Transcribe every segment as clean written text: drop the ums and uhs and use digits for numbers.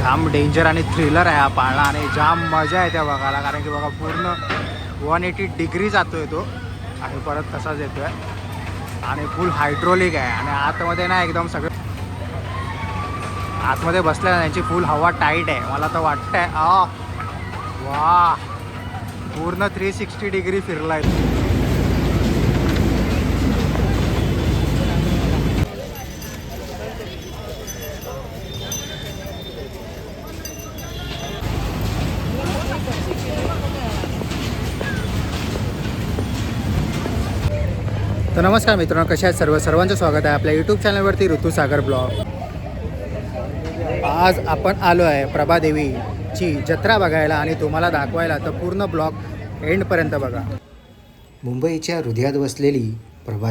जाम danger आणि thriller आहे हा पाळणा आणि जाम मजा येते बघायला, कारण की बघा पूर्ण 180 डिग्री जातोय तो आणि परत तसाच येतोय आणि फुल हायड्रोलिक आहे आणि आतमध्ये ना एकदम सगळं आतमध्ये बसल्या त्यांची फुल हवा टाईट आहे. मला तर वाटतंय वा पूर्ण 360 डिग्री फिरलाय. तर नमस्कार मित्रांनो, कशा आहेत सर्वांचं स्वागत आहे आपल्या यूट्यूब चॅनलवरती ऋतुसागर ब्लॉग. आज आपण आलो आहे प्रभादेवीची जत्रा बघायला आणि तुम्हाला दाखवायला, तर पूर्ण ब्लॉग एंडपर्यंत बघा. मुंबईच्या हृदयात बसलेली प्रभा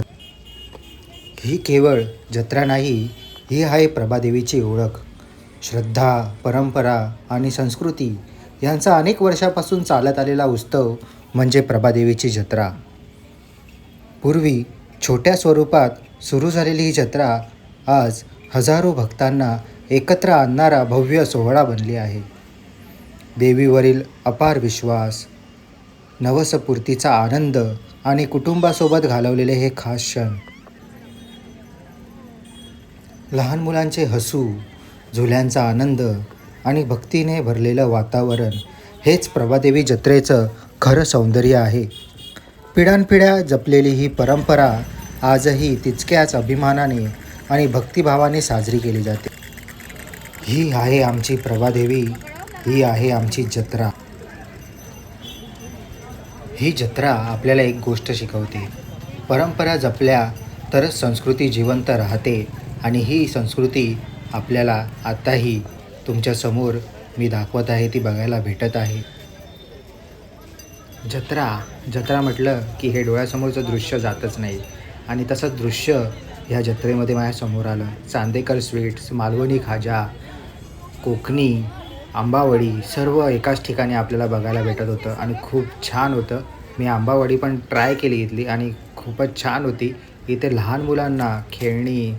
ही केवळ जत्रा नाही, ही आहे प्रभादेवीची ओळख. श्रद्धा, परंपरा आणि संस्कृती यांचा अनेक वर्षापासून चालत आलेला उत्सव म्हणजे प्रभादेवीची जत्रा. पूर्वी छोट्या स्वरूपात सुरू झालेली ही जत्रा आज हजारो भक्तांना एकत्र आणणारा भव्य सोहळा बनली आहे. देवीवरील अपार विश्वास, नवसपूर्तीचा आनंद आणि कुटुंबासोबत घालवलेले हे खास क्षण, लहान मुलांचे हसू, झुल्यांचा आनंद आणि भक्तीने भरलेलं वातावरण हेच प्रभादेवी जत्रेचं खरं सौंदर्य आहे. पिढ्यानपिढ्या जपलेली ही परंपरा आजही तितक्याच अभिमानाने आणि भक्तिभावाने साजरी केली जाते. ही आहे आमची प्रभादेवी, ही आहे आमची जत्रा. ही जत्रा आपल्याला एक गोष्ट शिकवते, परंपरा जपल्या तरच संस्कृती जिवंत राहते आणि ही संस्कृती आपल्याला आताही तुमच्यासमोर मी दाखवत आहे, ती बघायला भेटत आहे. जत्रा म्हटलं की हे डोळ्यासमोरचं दृश्य जातच नाही आणि तसंच दृश्य ह्या जत्रेमध्ये माझ्यासमोर आलं. चांदेकर स्वीट्स, मालवणी खाजा, कोकणी आंबावडी सर्व एकाच ठिकाणी आपल्याला बघायला भेटत होतं आणि खूप छान होतं. मी आंबावडी पण ट्राय केली इथली आणि खूपच छान होती. इथे लहान मुलांना खेळणी,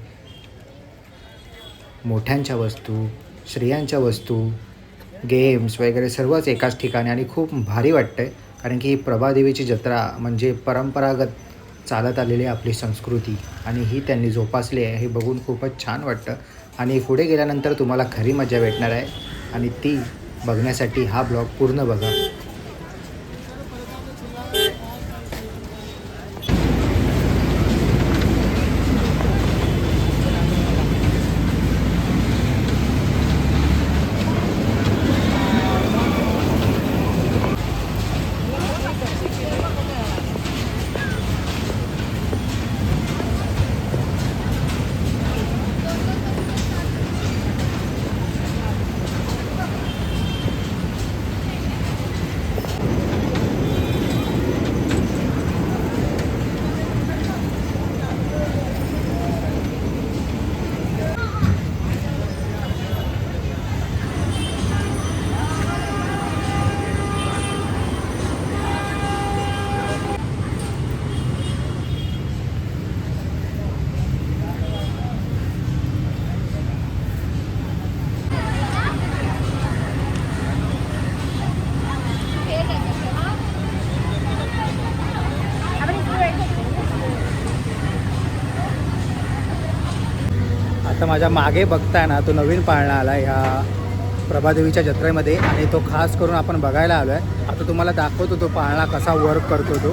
मोठ्यांच्या वस्तू, स्त्रियांच्या वस्तू, गेम्स वगैरे सर्वच एकाच ठिकाणी आणि खूप भारी वाटतं आहे, कारण की ही प्रभादेवीची जत्रा म्हणजे परंपरागत चालत आलेली आपली संस्कृती आणि ही त्यांनी जोपासली आहे. हे बघून खूपच छान वाटतं आणि पुढे गेल्यानंतर तुम्हाला खरी मजा भेटणार आहे आणि ती बघण्यासाठी हा ब्लॉग पूर्ण बघा. आता माझ्या मागे बघताय ना, तो नवीन पाळणा आला ह्या प्रभादेवीच्या जत्रेमध्ये आणि तो खास करून आपण बघायला आलो आहे. आता तुम्हाला दाखवतो तो पाळणा कसा वर्क करतो. तो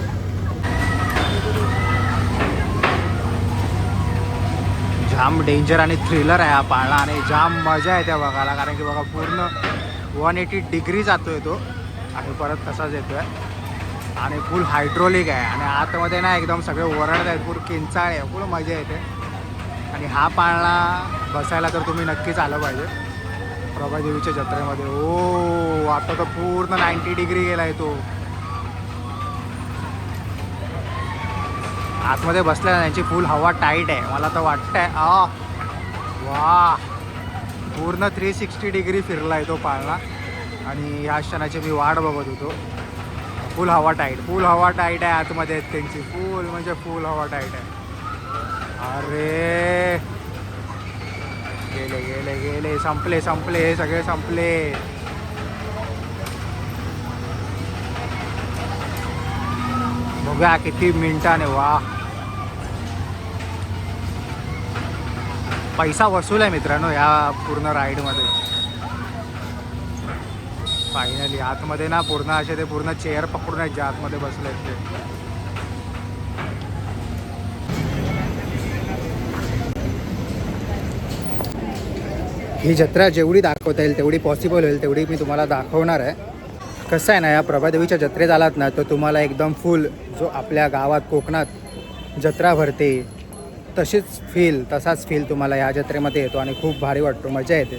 जाम डेंजर आणि थ्रिलर आहे हा पाळणा आणि जाम मजा येते बघायला, कारण की बघा पूर्ण 180 डिग्री जातोय तो आणि परत तसाच येतोय आणि फुल हायड्रोलिक आहे आणि आतमध्ये ना एकदम सगळे ओरडत आहेत, पूर्ण किंचाळ आहे, पूर्ण मजा येते. आणि हा पाळणा बसायला तर तुम्ही नक्कीच आलं पाहिजे प्रभादेवीच्या जत्रेमध्ये. ओ आता तर पूर्ण 90 डिग्री गेला आहे तो. आतमध्ये बसल्या त्यांची फुल हवा टाईट आहे. मला तर वाटतंय वा पूर्ण 360 डिग्री फिरला आहे तो पाळणा आणि ह्या क्षणाची मी वाट बघत होतो. फुल हवा टाईट आहे आतमध्ये त्यांची, फुल म्हणजे फुल हवा टाईट आहे. अरे गेले गेले गेले, संपले संपले, हे सगळे संपले. बघा किती मिनिटाने. वा, पैसा वसूल आहे मित्रांनो या पूर्ण राईडमध्ये. फायनली आतमध्ये ना पूर्ण असे ते पूर्ण चेअर पकडून आहेत जे आतमध्ये बसले आहेत ते. ही जत्रा जेवढी दाखवता येईल तेवढी पॉसिबल होईल तेवढी मी तुम्हाला दाखवणार आहे. कसं आहे ना, या प्रभादेवीच्या जत्रेत आलात ना तर तुम्हाला एकदम फुल जो आपल्या गावात कोकणात जत्रा भरते तसाच फील तुम्हाला या जत्रेमध्ये येतो आणि खूप भारी वाटतो, मजा येते.